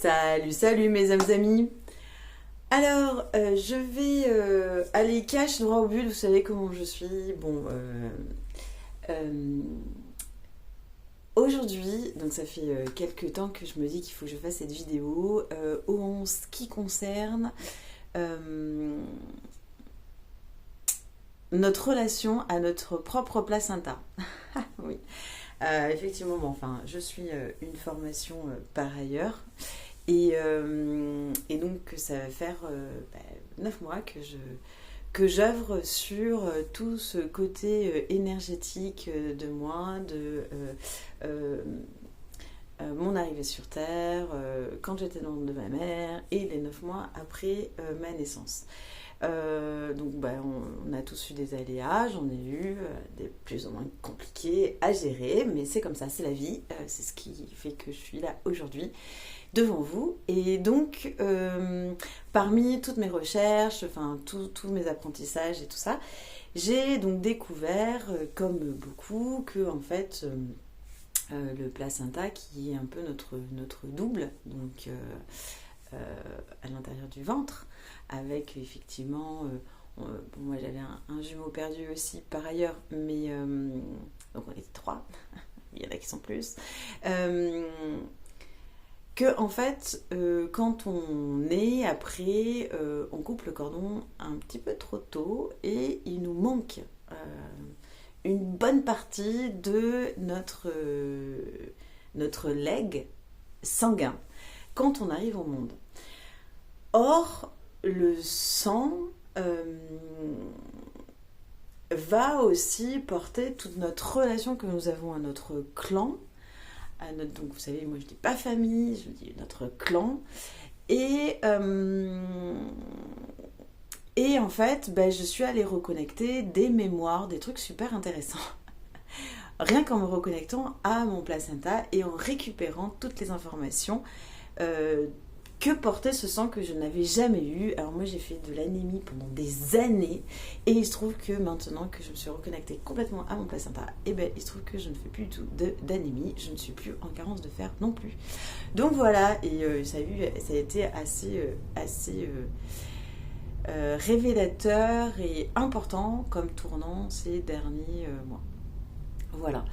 Salut, salut mes amis. Alors, je vais aller cash droit au but, vous savez comment je suis. Bon, euh, aujourd'hui, donc ça fait quelques temps que je me dis qu'il faut que je fasse cette vidéo en ce qui concerne euh, notre relation à notre propre placenta. Oui. Effectivement, bon, enfin, je suis une formation par ailleurs. Et donc, ça va faire 9 mois que j'œuvre sur tout ce côté énergétique de moi, de euh, mon arrivée sur Terre, quand j'étais dans le ventre de ma mère, et les 9 mois après ma naissance. Donc on a tous eu des aléas, j'en ai eu des plus ou moins compliqués à gérer, mais c'est comme ça, c'est la vie, c'est ce qui fait que je suis là aujourd'hui devant vous. Et donc, parmi toutes mes recherches, enfin tous mes apprentissages et tout ça, j'ai donc découvert, comme beaucoup, que en fait, le placenta, qui est un peu notre double, donc à l'intérieur du ventre, avec effectivement, bon, moi j'avais un jumeau perdu aussi par ailleurs, mais donc on était trois, il y en a qui sont plus. Euh, que en fait, quand on est après, on coupe le cordon un petit peu trop tôt et il nous manque une bonne partie de notre legs sanguin quand on arrive au monde. Or, le sang va aussi porter toute notre relation que nous avons à notre clan, donc vous savez, moi je dis pas famille, je dis notre clan. Et, et en fait, je suis allée reconnecter des mémoires, des trucs super intéressants. Rien qu'en me reconnectant à mon placenta et en récupérant toutes les informations euh, que portait ce sang que je n'avais jamais eu. Alors moi j'ai fait de l'anémie pendant des années et il se trouve que maintenant que je me suis reconnectée complètement à mon placenta, et il se trouve que je ne fais plus du tout d'anémie, je ne suis plus en carence de fer non plus. Donc voilà, et ça a été assez révélateur et important comme tournant ces derniers mois. Voilà.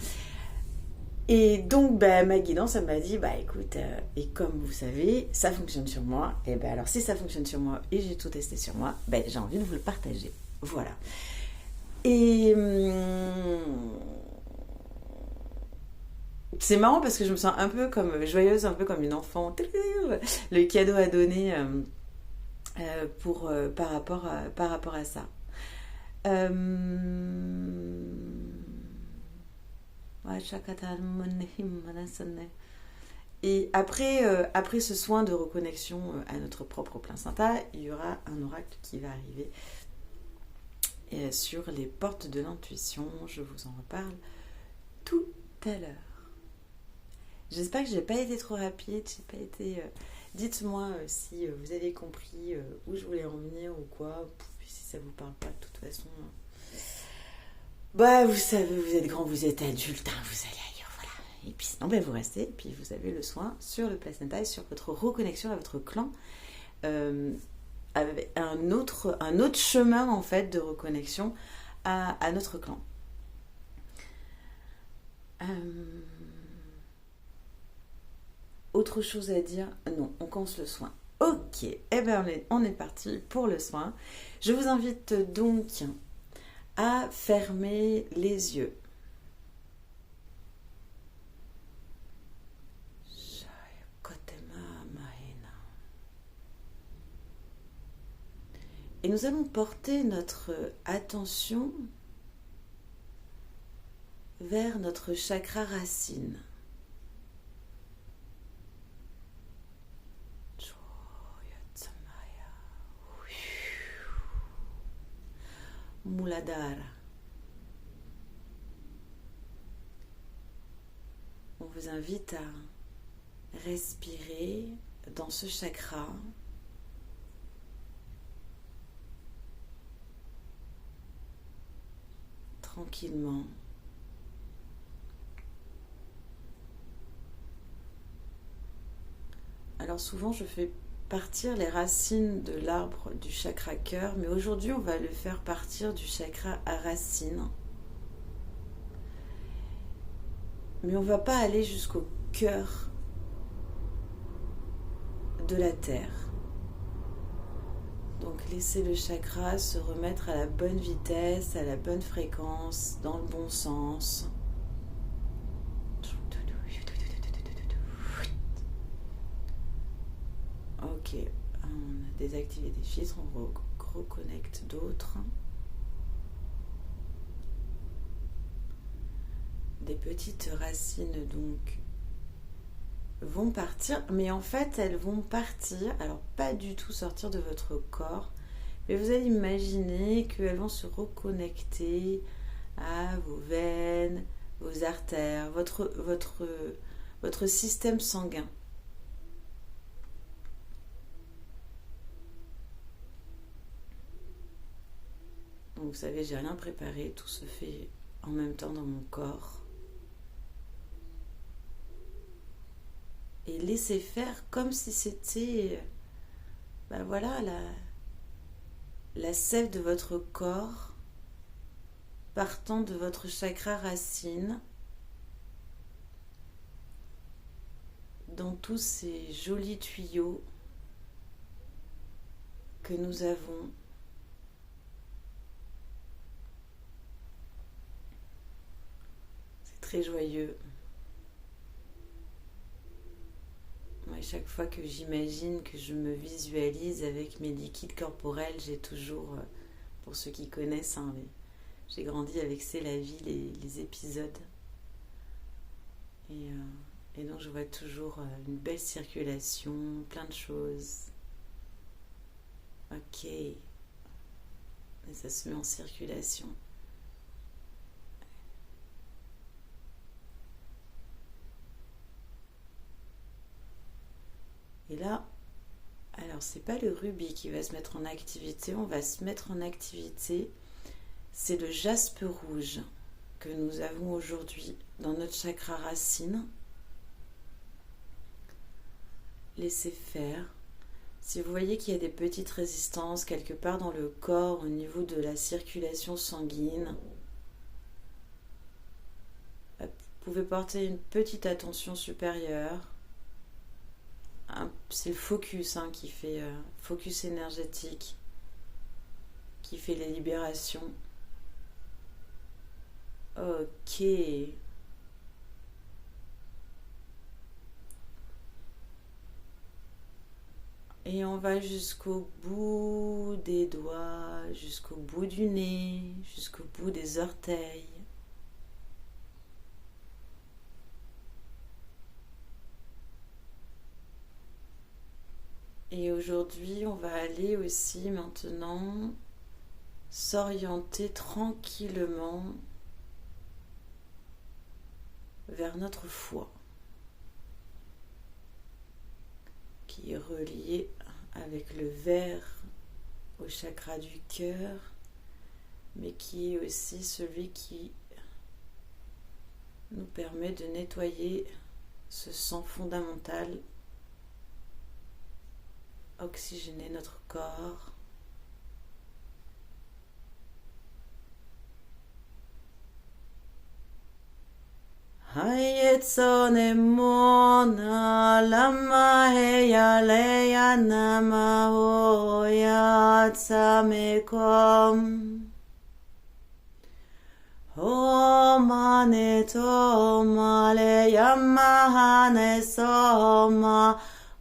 Et donc, ma guidance, elle m'a dit, écoute, et comme vous savez, ça fonctionne sur moi. Et alors, si ça fonctionne sur moi et j'ai tout testé sur moi, j'ai envie de vous le partager. Voilà. Et c'est marrant parce que je me sens un peu comme joyeuse, un peu comme une enfant. Le cadeau à donner par rapport à ça. Euh, Et après ce soin de reconnexion à notre propre placenta, il y aura un oracle qui va arriver sur les portes de l'intuition. Je vous en reparle tout à l'heure. J'espère que j'ai pas été trop rapide, j'ai pas été. Dites-moi si vous avez compris où je voulais en venir ou quoi. Si ça vous parle pas, de toute façon. Vous savez, vous êtes grand, vous êtes adulte, hein, vous allez ailleurs, voilà. Et puis sinon, vous restez, et puis vous avez le soin sur le placenta et sur votre reconnexion à votre clan, avec un autre chemin en fait de reconnexion à notre clan. Autre chose à dire? Non, on commence le soin. Ok, on est parti pour le soin. Je vous invite donc à fermer les yeux. Et nous allons porter notre attention vers notre chakra racine. Muladhara. On vous invite à respirer dans ce chakra tranquillement. Alors souvent je fais partir les racines de l'arbre du chakra cœur, mais aujourd'hui on va le faire partir du chakra à racines. Mais on ne va pas aller jusqu'au cœur de la terre. Donc laissez le chakra se remettre à la bonne vitesse, à la bonne fréquence, dans le bon sens. Ok, on a désactivé des filtres, on reconnecte d'autres. Des petites racines donc vont partir, mais en fait elles vont partir, alors pas du tout sortir de votre corps, mais vous allez imaginer qu'elles vont se reconnecter à vos veines, vos artères, votre système sanguin. Donc vous savez, j'ai rien préparé, tout se fait en même temps dans mon corps. Et laissez faire comme si c'était voilà, la sève de votre corps partant de votre chakra racine dans tous ces jolis tuyaux que nous avons. C'est très joyeux. Moi, chaque fois que j'imagine, que je me visualise avec mes liquides corporels, j'ai toujours, pour ceux qui connaissent, hein, j'ai grandi avec C'est la vie, les épisodes. Et donc je vois toujours une belle circulation, plein de choses. Ok. Et ça se met en circulation. Et là, alors c'est pas le rubis qui va se mettre en activité, on va se mettre en activité, c'est le jaspe rouge que nous avons aujourd'hui dans notre chakra racine. Laissez faire. Si vous voyez qu'il y a des petites résistances quelque part dans le corps au niveau de la circulation sanguine, vous pouvez porter une petite attention supérieure. C'est le focus qui fait focus énergétique, qui fait les libérations. Ok. Et on va jusqu'au bout des doigts, jusqu'au bout du nez, jusqu'au bout des orteils. Et aujourd'hui, on va aller aussi maintenant s'orienter tranquillement vers notre foie, qui est relié avec le verre au chakra du cœur, mais qui est aussi celui qui nous permet de nettoyer ce sang fondamental, oxygéner notre corps. Hayetsone mona lama heya leya nama hoya tsamekom Homane toma le yamahane soma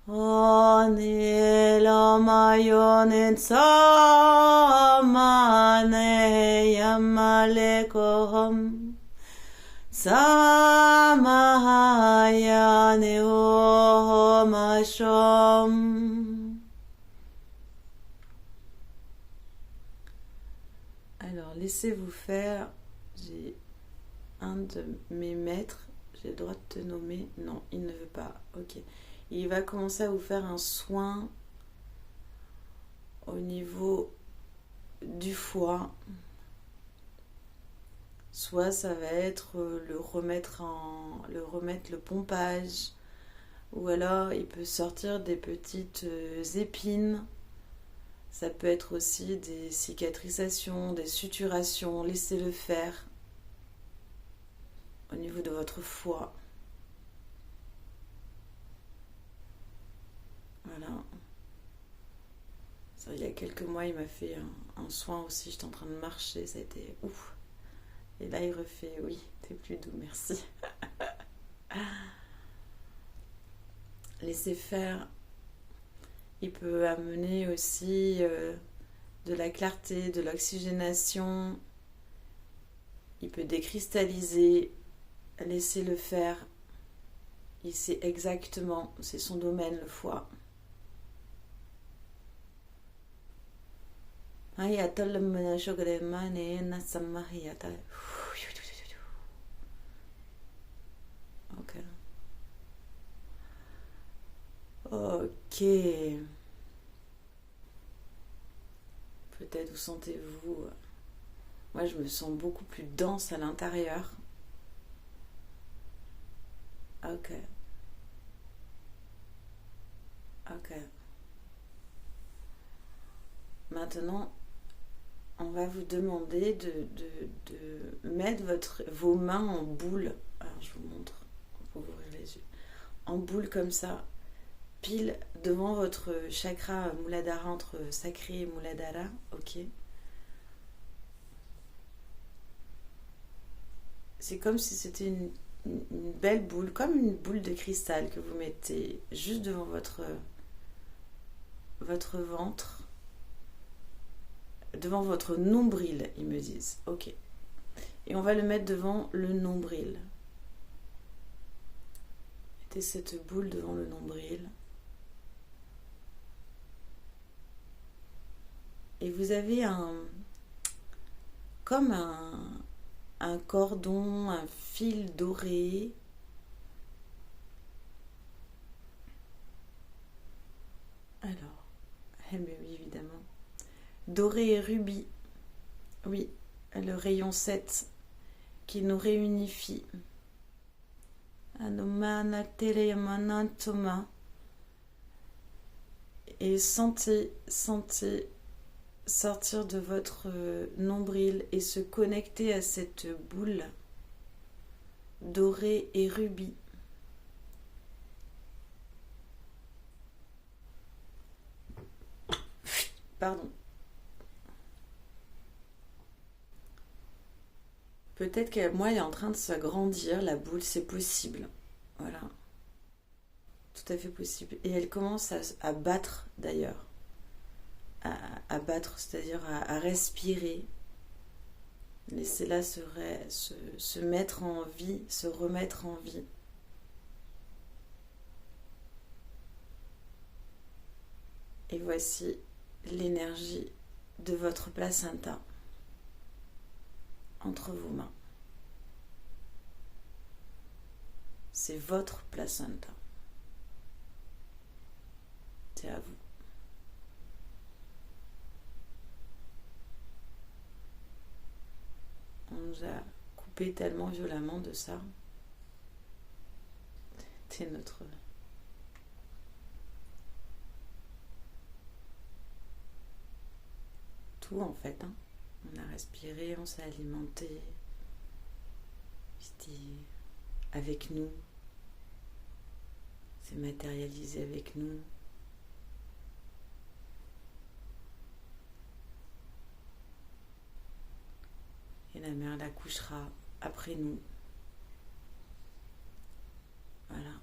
One lama yonen samane yamalekom Samahaya Neomashom. Alors, laissez-vous faire. J'ai un de mes maîtres. J'ai le droit de te nommer. Non, il ne veut pas. Ok. Il va commencer à vous faire un soin au niveau du foie. Soit ça va être le pompage Ou alors il peut sortir des petites épines. Ça peut être aussi des cicatrisations, des suturations. Laissez-le faire au niveau de votre foie. Voilà. Ça, il y a quelques mois, il m'a fait un soin aussi. J'étais en train de marcher, ça a été ouf. Et là, il refait, oui, t'es plus doux, merci. Laissez faire. Il peut amener aussi de la clarté, de l'oxygénation. Il peut décristalliser. Laissez-le faire. Il sait exactement, c'est son domaine, le foie. Ok. Ok. Peut-être vous sentez-vous... Moi, je me sens beaucoup plus dense à l'intérieur. Ok. Ok. Maintenant, on va vous demander de mettre vos mains en boule. Alors, je vous montre pour vous ouvrir les yeux. En boule comme ça, pile devant votre chakra Muladhara, entre sacré et Muladhara. Ok. C'est comme si c'était une belle boule, comme une boule de cristal que vous mettez juste devant votre ventre, devant votre nombril, ils me disent. Ok. Et on va le mettre devant le nombril. Mettez cette boule devant le nombril. Et vous avez comme un cordon, un fil doré. Alors, eh bien oui, évidemment. Doré et rubis. Oui, le rayon 7 qui nous réunifie. Anumana Teleyamana Toma. Et sentez sortir de votre nombril et se connecter à cette boule dorée et rubis. Pardon. Peut-être que moi, elle est en train de s'agrandir, la boule, c'est possible. Voilà. Tout à fait possible. Et elle commence à battre d'ailleurs. À battre, c'est-à-dire à respirer. Laissez-la se mettre en vie, se remettre en vie. Et voici l'énergie de votre placenta entre vos mains. C'est votre placenta. C'est à vous. On nous a coupé tellement violemment de ça. C'est notre... tout en fait. Hein. On a respiré, on s'est alimenté. C'était avec nous. C'est matérialisé avec nous. Et la mère l'accouchera après nous. Voilà.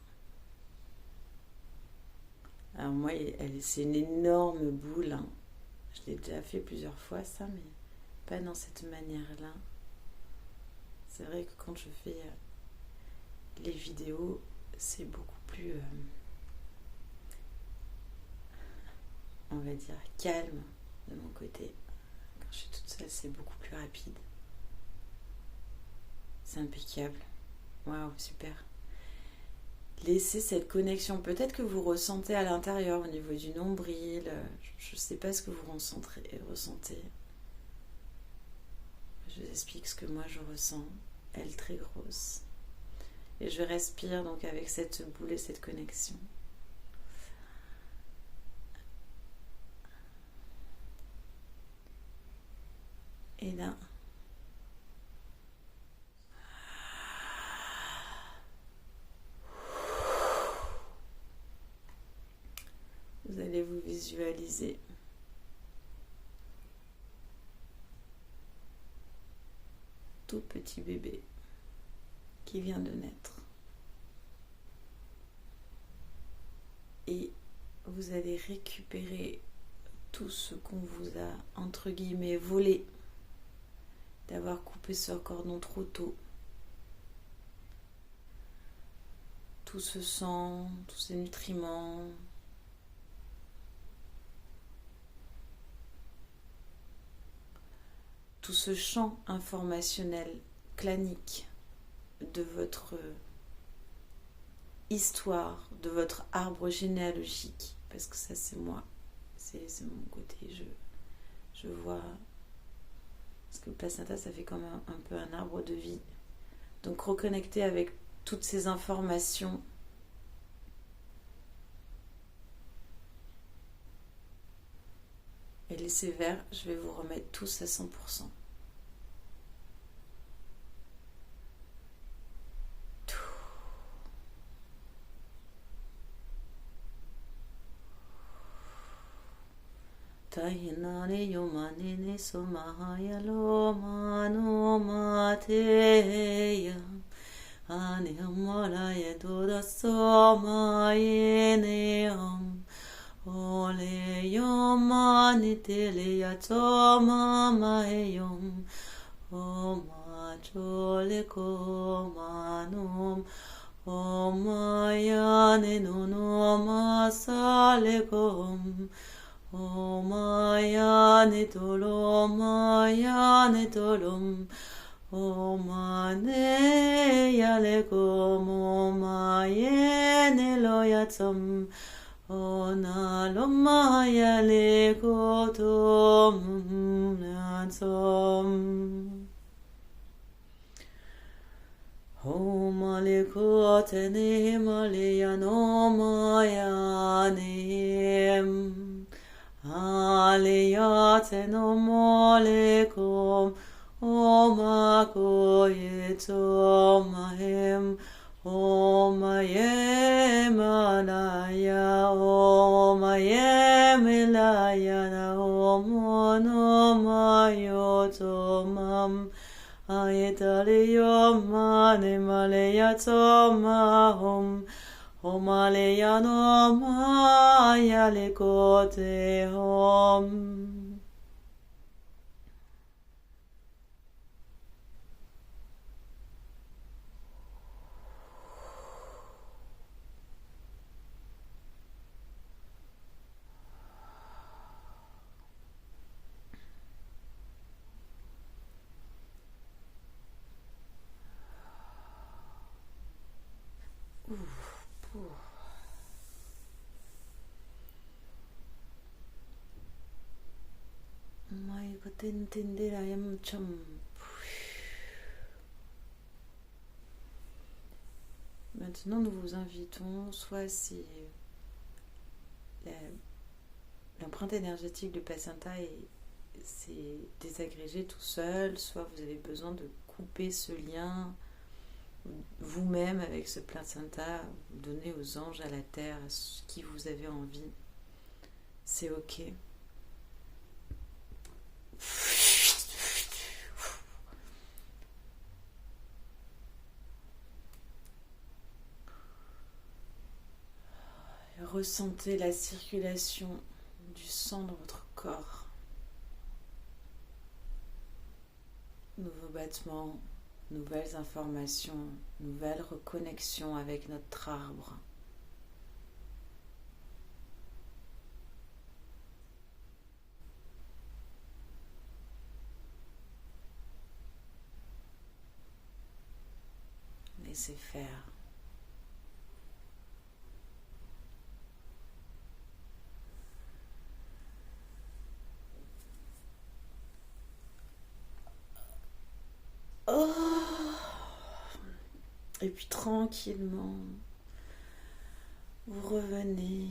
Alors moi, c'est une énorme boule. Hein. Je l'ai déjà fait plusieurs fois ça, mais pas dans cette manière-là. C'est vrai que quand je fais les vidéos, c'est beaucoup plus, on va dire, calme de mon côté. Quand je suis toute seule, c'est beaucoup plus rapide. C'est impeccable. Waouh, super. Laissez cette connexion. Peut-être que vous ressentez à l'intérieur, au niveau du nombril. Je ne sais pas ce que vous ressentez. Je vous explique ce que moi je ressens. Elle très grosse. Et je respire donc avec cette boule et cette connexion. Et là, vous allez vous visualiser tout petit bébé qui vient de naître. Et vous allez récupérer tout ce qu'on vous a, entre guillemets, volé, d'avoir coupé ce cordon trop tôt. Tout ce sang, tous ces nutriments, tout ce champ informationnel clanique de votre histoire, de votre arbre généalogique, parce que ça c'est moi, c'est mon côté, je vois, parce que le placenta ça fait comme un peu un arbre de vie, donc reconnecter avec toutes ces informations et laisser faire, je vais vous remettre tous à 100%. Tahinane yomanene somahaya lomano mateya ane amalaye doda somayene ole yomani teleya toma maheyom oma chole komanum oma yane nono masale kom Omayane tolom, omane yalekom, omayene loyatom, onaloma yalekotom natom. Omalekotene maleyanomayanem. Aliyateno molekom, omakoyetom mahem, omayem alaya, omayem elayana, omonomayotomam, ayetaliyom manem aleyatom ahom, Omaleyano mayalekote hom. Maintenant, nous vous invitons, soit si l'empreinte énergétique du placenta s'est désagrégée tout seul, soit vous avez besoin de couper ce lien vous-même avec ce placenta, donner aux anges, à la terre, à ce qui vous avez envie. C'est ok. Ressentez la circulation du sang dans votre corps. Nouveaux battements, nouvelles informations, nouvelles reconnexions avec notre arbre. Laissez faire. Et puis tranquillement, vous revenez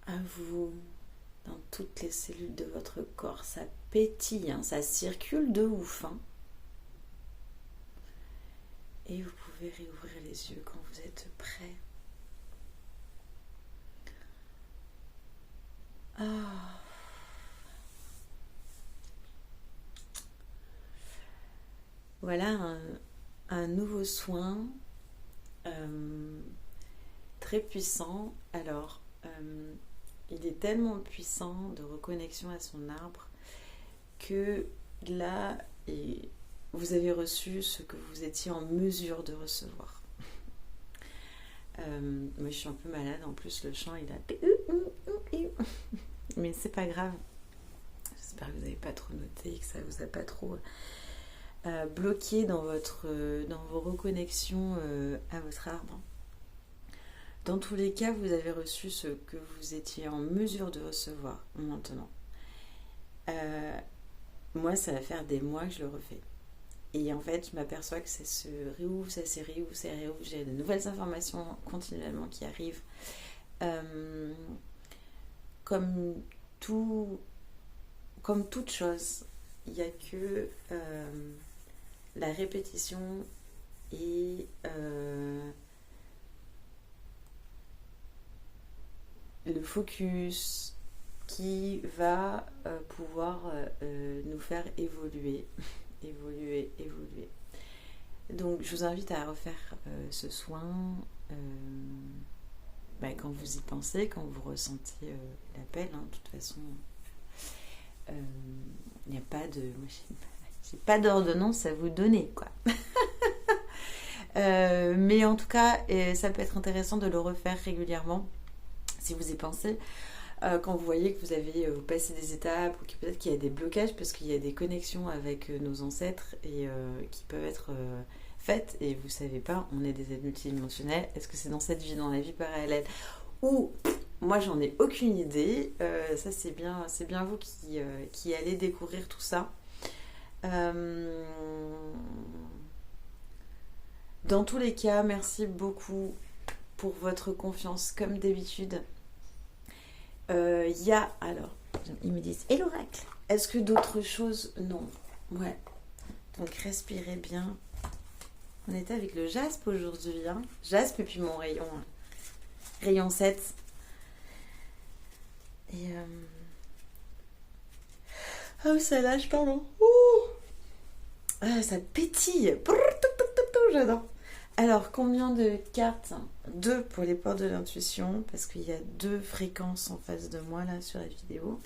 à vous, dans toutes les cellules de votre corps. Ça pétille, hein, ça circule de ouf. Hein. Et vous pouvez réouvrir les yeux quand vous êtes prêt. Ah. Voilà un nouveau soin très puissant. Alors, il est tellement puissant de reconnexion à son arbre que là, vous avez reçu ce que vous étiez en mesure de recevoir. Moi, je suis un peu malade. En plus, le chant, il a... Mais c'est pas grave. J'espère que vous n'avez pas trop noté, que ça vous a pas trop bloqué dans vos reconnexions à votre arbre. Dans tous les cas, vous avez reçu ce que vous étiez en mesure de recevoir maintenant. Moi, ça va faire des mois que je le refais. Et en fait, je m'aperçois que ça se réouvre, ça se réouvre, ça se réouvre. J'ai de nouvelles informations continuellement qui arrivent. Comme toute chose, il n'y a que la répétition et le focus qui va pouvoir nous faire évoluer. évoluer. Donc je vous invite à refaire ce soin quand vous y pensez, quand vous ressentez l'appel. Hein, de toute façon, il n'y a pas de... j'ai pas d'ordonnance à vous donner, quoi. Mais en tout cas, ça peut être intéressant de le refaire régulièrement si vous y pensez. Quand vous voyez que vous passez des étapes ou que peut-être qu'il y a des blocages parce qu'il y a des connexions avec nos ancêtres et qui peuvent être faites et vous savez pas, on est des êtres multidimensionnels. Est-ce que c'est dans cette vie, dans la vie parallèle ou moi j'en ai aucune idée. Ça c'est bien vous qui allez découvrir tout ça. Dans tous les cas, merci beaucoup pour votre confiance comme d'habitude. Alors, ils me disent, et l'oracle, est-ce que d'autres choses? Non. Ouais. Donc respirez bien. On était avec le jaspe aujourd'hui. Hein. Jaspe et puis mon rayon 7. Et oh, ça lâche, pardon. Ah, ça pétille. J'adore. Alors, combien de cartes? 2 pour les portes de l'intuition, parce qu'il y a 2 fréquences en face de moi, là, sur la vidéo.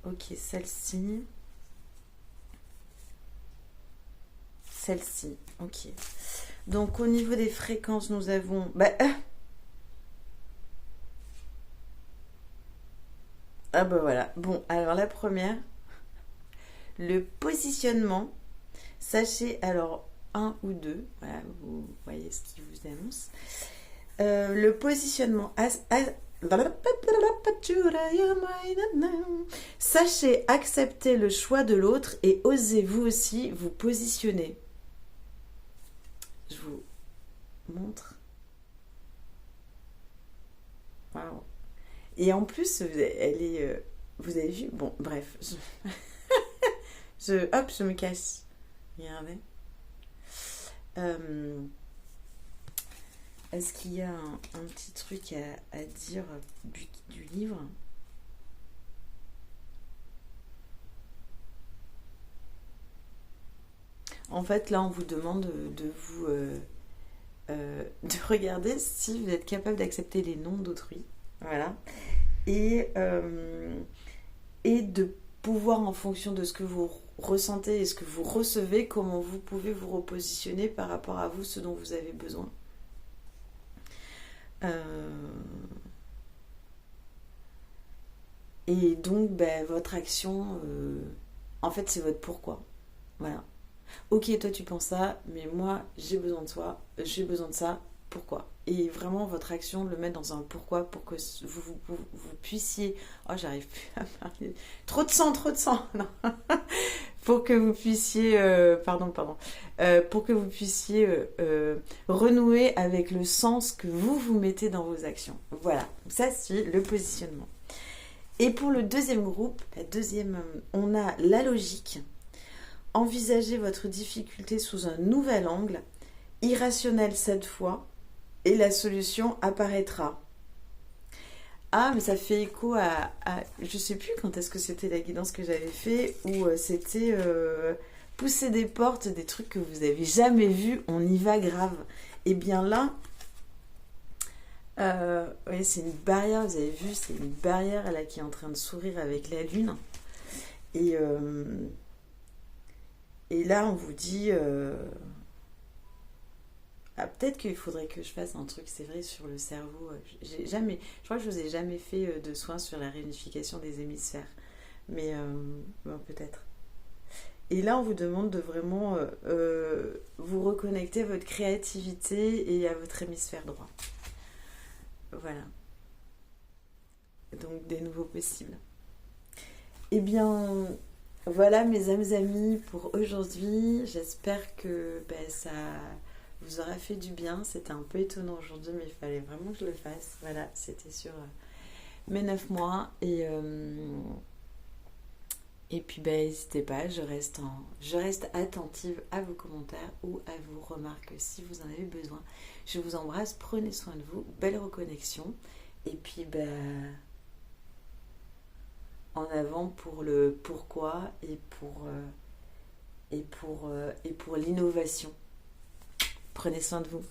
Ok, celle-ci. Celle-ci, ok. Donc, au niveau des fréquences, nous avons... Ah bah voilà. Bon, alors la première, le positionnement. Sachez, alors... 1 ou 2, voilà, vous voyez ce qui vous annonce. Le positionnement. Sachez accepter le choix de l'autre et osez vous aussi vous positionner. Je vous montre. Wow. Et en plus, elle est... vous avez vu? Bon, bref. Je me casse. Regardez. Est-ce qu'il y a un petit truc à dire du livre? En fait, là, on vous demande de regarder si vous êtes capable d'accepter les noms d'autrui. Voilà. Et de pouvoir, en fonction de ce que vous ressentez et ce que vous recevez, comment vous pouvez vous repositionner par rapport à vous, ce dont vous avez besoin. Et donc, votre action, en fait, c'est votre pourquoi. Voilà. Ok, toi tu penses ça, mais moi j'ai besoin de ça. pourquoi. Et vraiment, votre action, le mettre dans un pourquoi pour que vous puissiez... Oh, j'arrive plus à parler. Trop de sang, trop de sang. Non. Pour que vous puissiez... pardon. Pour que vous puissiez renouer avec le sens que vous mettez dans vos actions. Voilà, ça c'est le positionnement. Et pour le deuxième groupe, on a la logique. Envisagez votre difficulté sous un nouvel angle, irrationnel cette fois, et la solution apparaîtra. Ah, mais ça fait écho à je sais plus quand est-ce que c'était la guidance que j'avais fait, où c'était pousser des portes, des trucs que vous avez jamais vus, on y va grave. Et bien là, oui, c'est une barrière, vous avez vu, c'est une barrière là qui est en train de sourire avec la lune. Et là, on vous dit, peut-être qu'il faudrait que je fasse un truc, c'est vrai, sur le cerveau. Je crois que je vous ai jamais fait de soins sur la réunification des hémisphères, mais bon, peut-être. Et là, on vous demande de vraiment vous reconnecter à votre créativité et à votre hémisphère droit. Voilà. Donc, des nouveaux possibles. Eh bien, voilà mes âmes amis pour aujourd'hui. J'espère que ça vous aura fait du bien. C'était un peu étonnant aujourd'hui, mais il fallait vraiment que je le fasse. Voilà, c'était sur mes 9 mois. Et puis n'hésitez pas, je reste attentive à vos commentaires ou à vos remarques si vous en avez besoin. Je vous embrasse, prenez soin de vous, belle reconnexion. Et puis en avant pour le pourquoi et pour l'innovation. Prenez soin de vous.